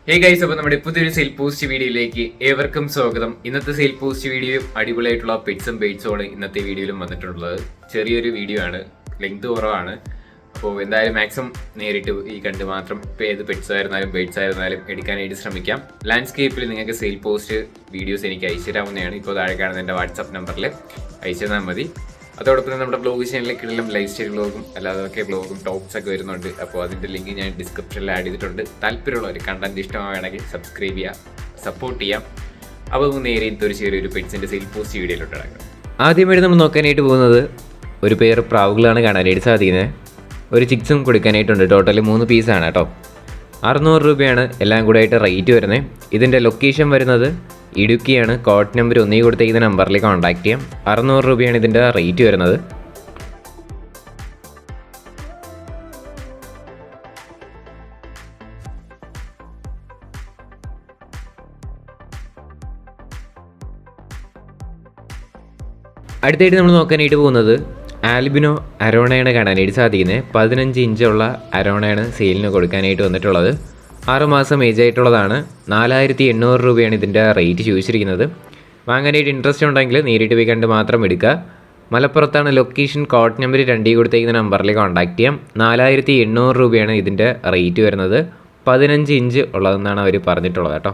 Hey guys, അപ്പോൾ നമ്മുടെ പുതിയൊരു സെയിൽ പോസ്റ്റ് വീഡിയോയിലേക്ക് ഏവർക്കും സ്വാഗതം. ഇന്നത്തെ സെയിൽ പോസ്റ്റ് വീഡിയോയും അടിപൊളിയായിട്ടുള്ള പെറ്റ്സും ബേഡ്സുമാണ് ഇന്നത്തെ വീഡിയോയിലും വന്നിട്ടുള്ളത്. ചെറിയൊരു വീഡിയോ ആണ്, ലെങ്ത് കുറവാണ്. അപ്പോൾ എന്തായാലും മാക്സിമം നേരിട്ട് ഈ കണ്ട് മാത്രം ഇപ്പോൾ ഏത് പെറ്റ്സ് ആയിരുന്നാലും ബേഡ്സ് ആയിരുന്നാലും എടുക്കാനായിട്ട് ശ്രമിക്കാം. ലാൻഡ്സ്കേപ്പിൽ നിങ്ങൾക്ക് സെയിൽ പോസ്റ്റ് വീഡിയോസ് എനിക്ക് അയച്ചു തരാവുന്നതാണ്. ഇപ്പോൾ താഴെ കാണുന്ന എൻ്റെ വാട്സാപ്പ് നമ്പറിൽ അയച്ചു തന്നാൽ മതി. അതോടൊപ്പം തന്നെ നമ്മുടെ ബ്ലോഗ് ചാനലിലേക്കുള്ള ലൈഫ് സ്റ്റൈൽ ബ്ലോഗും അല്ലാതെ ബ്ലോഗും ടോക്സ് ഒക്കെ വരുന്നുണ്ട്. അപ്പോൾ അതിൻ്റെ ലിങ്ക് ഞാൻ ഡിസ്ക്രിപ്ഷനിൽ ആഡ് ചെയ്തിട്ടുണ്ട്. താല്പര്യമുള്ളവർ കണ്ടന്റ് ഇഷ്ടമാണെങ്കിൽ സബ്സ്ക്രൈബ് ചെയ്യുക, സപ്പോർട്ട് ചെയ്യാം. അപ്പോൾ നേരെ ഒരു ചെറിയൊരു പെറ്റ്സിൻ്റെ സെയിൽ പോസ്റ്റ് വീഡിയോയിലോട്ട് ഇറങ്ങാം. ആദ്യമായിട്ട് നമ്മൾ നോക്കാനായിട്ട് പോകുന്നത് ഒരു പേർ പ്രാവുകളാണ് കാണാനായിട്ട് സാധിക്കുന്നത്. ഒരു ചിക്സും കൊടുക്കാനായിട്ടുണ്ട്. ടോട്ടൽ 3 പീസാണ് കേട്ടോ. 600 രൂപയാണ് എല്ലാം കൂടെ ആയിട്ട് റേറ്റ് വരുന്നത്. ഇതിൻ്റെ ലൊക്കേഷൻ വരുന്നത് ഇടുക്കിയാണ്. കോഡ് നമ്പർ 1 കൊടുത്തേക്കുന്ന നമ്പറിൽ കോൺടാക്ട് ചെയ്യാം. 600 രൂപയാണ് ഇതിൻ്റെ റേറ്റ് വരുന്നത്. അടുത്തായിട്ട് നമ്മൾ നോക്കാനായിട്ട് പോകുന്നത് ആൽബിനോ അരോണയാണ് കാണാനായിട്ട് സാധിക്കുന്നത്. 15 ഇഞ്ചുള്ള അരോണയാണ് സെയിലിന് കൊടുക്കാനായിട്ട് വന്നിട്ടുള്ളത്. 6 മാസം ഏജ് ആയിട്ടുള്ളതാണ്. 4800 രൂപയാണ് ഇതിൻ്റെ റേറ്റ് ചോദിച്ചിരിക്കുന്നത്. വാങ്ങാനായിട്ട് ഇൻട്രസ്റ്റ് ഉണ്ടെങ്കിൽ നേരിട്ട് പോയി കണ്ട് മാത്രം എടുക്കുക. മലപ്പുറത്താണ് ലൊക്കേഷൻ. കോഡ് നമ്പർ 2 കൊടുത്തേക്കുന്ന നമ്പറിൽ കോൺടാക്ട് ചെയ്യാം. 4800 രൂപയാണ് ഇതിൻ്റെ റേറ്റ് വരുന്നത്. 15 ഇഞ്ച് ഉള്ളതെന്നാണ് അവർ പറഞ്ഞിട്ടുള്ളത് കേട്ടോ.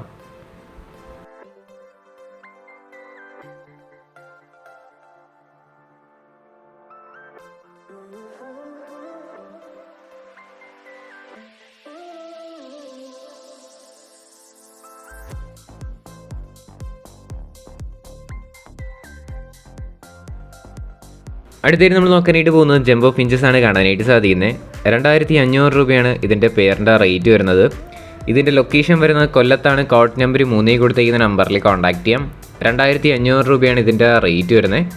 അടുത്തായിട്ട് നമ്മൾ നോക്കാനായിട്ട് പോകുന്നത് ജംബോ ഫിഞ്ചസ് ആണ് കാണാനായിട്ട് സാധിക്കുന്നത്. 2500 രൂപയാണ് ഇതിൻ്റെ പേരിൻ്റെ റേറ്റ് വരുന്നത്. ഇതിൻ്റെ ലൊക്കേഷൻ വരുന്നത് കൊല്ലത്താണ്. കോഡ് നമ്പർ 3 കൊടുത്തേക്കുന്ന നമ്പറിൽ കോൺടാക്ട് ചെയ്യാം. 2500 രൂപയാണ് ഇതിൻ്റെ റേറ്റ് വരുന്നത്.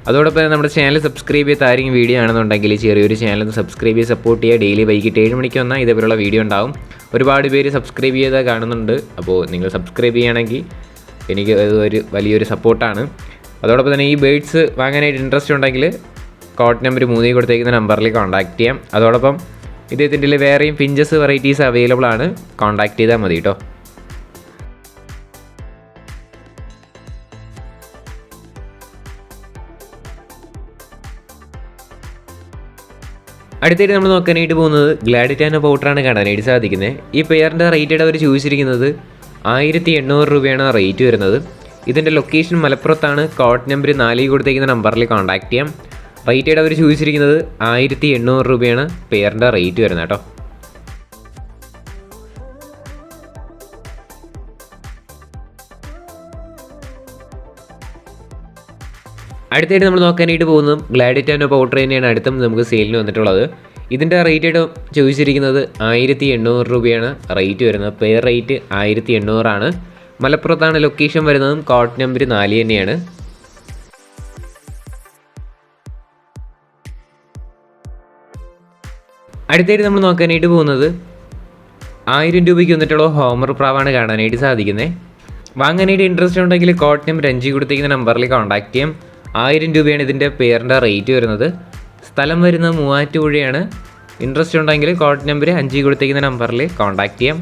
അതോടൊപ്പം തന്നെ നമ്മുടെ ചാനൽ സബ്സ്ക്രൈബ് ചെയ്ത് ആരെങ്കിലും വീഡിയോ ആണെന്നുണ്ടെങ്കിൽ ചെറിയൊരു ചാനൽ സബ്സ്ക്രൈബ് ചെയ്ത് സപ്പോർട്ട് ചെയ്യുക. ഡെയിലി വൈകിട്ട് 7 മണിക്ക് വന്നാൽ ഇതേപോലുള്ള വീഡിയോ ഉണ്ടാവും. ഒരുപാട് പേര് സബ്സ്ക്രൈബ് ചെയ്ത് കാണുന്നുണ്ട്. അപ്പോൾ നിങ്ങൾ സബ്സ്ക്രൈബ് ചെയ്യുകയാണെങ്കിൽ എനിക്ക് ഒരു വലിയൊരു സപ്പോർട്ടാണ്. അതോടൊപ്പം തന്നെ ഈ ബേഡ്സ് വാങ്ങാനായിട്ട് ഇൻട്രസ്റ്റ് ഉണ്ടെങ്കിൽ കോഡ് നമ്പർ 3 കൊടുത്തേക്കുന്ന നമ്പറിൽ കോൺടാക്ട് ചെയ്യാം. അതോടൊപ്പം ഇതിൻ്റെ വേറെയും ഫിഞ്ചസ് വെറൈറ്റീസ് അവൈലബിൾ ആണ്. കോൺടാക്ട് ചെയ്താൽ മതി കേട്ടോ. അടുത്തായിട്ട് നമ്മൾ നോക്കാനായിട്ട് പോകുന്നത് ഗ്ലാഡിറ്റാനോ പൗഡറാണ് കാണാനായിട്ട് സാധിക്കുന്നത്. ഈ പെയറിൻ്റെ റേറ്റ് അവർ ചോദിച്ചിരിക്കുന്നത് 1800 രൂപയാണ് റേറ്റ് വരുന്നത്. ഇതിൻ്റെ ലൊക്കേഷൻ മലപ്പുറത്താണ്. കോഡ് നമ്പർ 4 കൊടുത്തേക്കുന്ന നമ്പറിൽ കോൺടാക്ട് ചെയ്യാം. റേറ്റ് അവർ ചോദിച്ചിരിക്കുന്നത് 1800 രൂപയാണ് പെയറിൻ്റെ റേറ്റ് വരുന്നത് കേട്ടോ. അടുത്തായിട്ട് നമ്മൾ നോക്കാനായിട്ട് പോകുന്നത് ഗ്ലാഡിറ്റാനോ പൗഡർ തന്നെയാണ് അടുത്തും നമുക്ക് സെയിലിന് വന്നിട്ടുള്ളത്. ഇതിൻ്റെ റേറ്റ് ചോദിച്ചിരിക്കുന്നത് 1800 രൂപയാണ് റേറ്റ് വരുന്നത്. പെയർ റേറ്റ് 1800 ആണ്. മലപ്പുറത്താണ് ലൊക്കേഷൻ വരുന്നതും. കോഡ് നമ്പർ 4 തന്നെയാണ്. അടുത്തായിട്ട് നമ്മൾ നോക്കാനായിട്ട് പോകുന്നത് 1000 രൂപയ്ക്ക് വന്നിട്ടുള്ള ഹോമർ പ്രാവാണ് കാണാനായിട്ട് സാധിക്കുന്നത്. വാങ്ങാനായിട്ട് ഇൻട്രസ്റ്റ് ഉണ്ടെങ്കിൽ കോഡ് നമ്പർ 5 കൊടുത്തേക്കുന്ന നമ്പറിൽ കോൺടാക്ട് ചെയ്യാം. 1000 രൂപയാണ് ഇതിൻ്റെ പേരിൻ്റെ റേറ്റ് വരുന്നത്. സ്ഥലം വരുന്നത് മൂവാറ്റുപുഴയാണ്. ഇൻട്രസ്റ്റ് ഉണ്ടെങ്കിൽ കോഡ് നമ്പർ 5 കൊടുത്തേക്കുന്ന നമ്പറിൽ കോൺടാക്ട് ചെയ്യാം.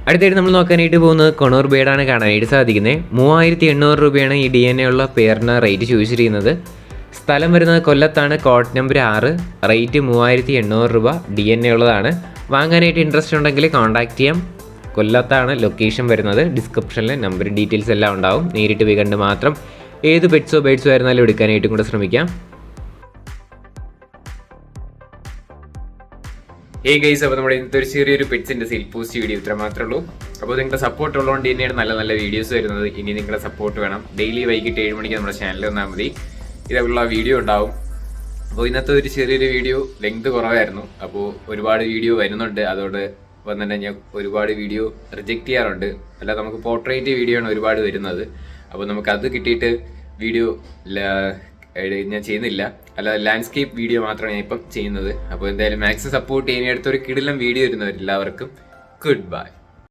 അടുത്തായിട്ട് നമ്മൾ നോക്കാനായിട്ട് പോകുന്നത് കൊണൂർ ബേഡാണ് കാണാനായിട്ട് സാധിക്കുന്നത്. 3800 രൂപയാണ് ഈ DNA ഉള്ള പെയറിന് റേറ്റ് ചോദിച്ചിരിക്കുന്നത്. സ്ഥലം വരുന്നത് കൊല്ലത്താണ്. Code number 6. റേറ്റ് 3800 രൂപ. DNA ഉള്ളതാണ്. വാങ്ങാനായിട്ട് ഇൻട്രസ്റ്റ് ഉണ്ടെങ്കിൽ കോൺടാക്ട് ചെയ്യാം. കൊല്ലത്താണ് ലൊക്കേഷൻ വരുന്നത്. ഡിസ്ക്രിപ്ഷനിൽ നമ്പർ ഡീറ്റെയിൽസ് എല്ലാം ഉണ്ടാവും. നേരിട്ട് പോയി കണ്ട് മാത്രം ഏത് പെറ്റ്സോ ബേഡ്സോ ആയിരുന്നാലും എടുക്കാനായിട്ടും കൂടെ ശ്രമിക്കാം. ഗൈസ്, അപ്പോൾ നമ്മുടെ ഇന്നത്തെ ഒരു ചെറിയൊരു പെറ്റ്സിൻ്റെ സെയിൽ പോസ്റ്റ് വീഡിയോ ഇത്ര മാത്രമേ ഉള്ളൂ. അപ്പോൾ നിങ്ങളുടെ സപ്പോർട്ട് ഉള്ളതുകൊണ്ട് തന്നെയാണ് നല്ല നല്ല വീഡിയോസ് വരുന്നത്. ഇനി നിങ്ങളുടെ സപ്പോർട്ട് വേണം. ഡെയിലി വൈകിട്ട് 7 മണിക്ക് നമ്മുടെ ചാനലിൽ വന്നാൽ മതി. ഇതേപോലുള്ള വീഡിയോ ഉണ്ടാവും. അപ്പോൾ ഇന്നത്തെ ഒരു ചെറിയൊരു വീഡിയോ ലെങ്ത് കുറവായിരുന്നു. അപ്പോൾ ഒരുപാട് വീഡിയോ വരുന്നുണ്ട്. അതോട് വന്നിട്ട് ഞാൻ ഒരുപാട് വീഡിയോ റിജക്റ്റ് ചെയ്യാറുണ്ട്. അല്ല, നമുക്ക് പോർട്രേറ്റ് വീഡിയോ ആണ് ഒരുപാട് വരുന്നത്. അപ്പോൾ നമുക്കത് കിട്ടിയിട്ട് വീഡിയോ ഞാൻ ചെയ്യുന്നില്ല. അല്ല, ലാൻഡ്സ്കേപ്പ് വീഡിയോ മാത്രമാണ് ഞാൻ ഇപ്പം ചെയ്യുന്നത്. അപ്പോൾ എന്തായാലും മാക്സിമം സപ്പോർട്ട് ചെയ്യാൻ അടുത്തൊരു കിടിലം വീഡിയോ വരുന്നവരെല്ലാവർക്കും ഗുഡ് ബൈ.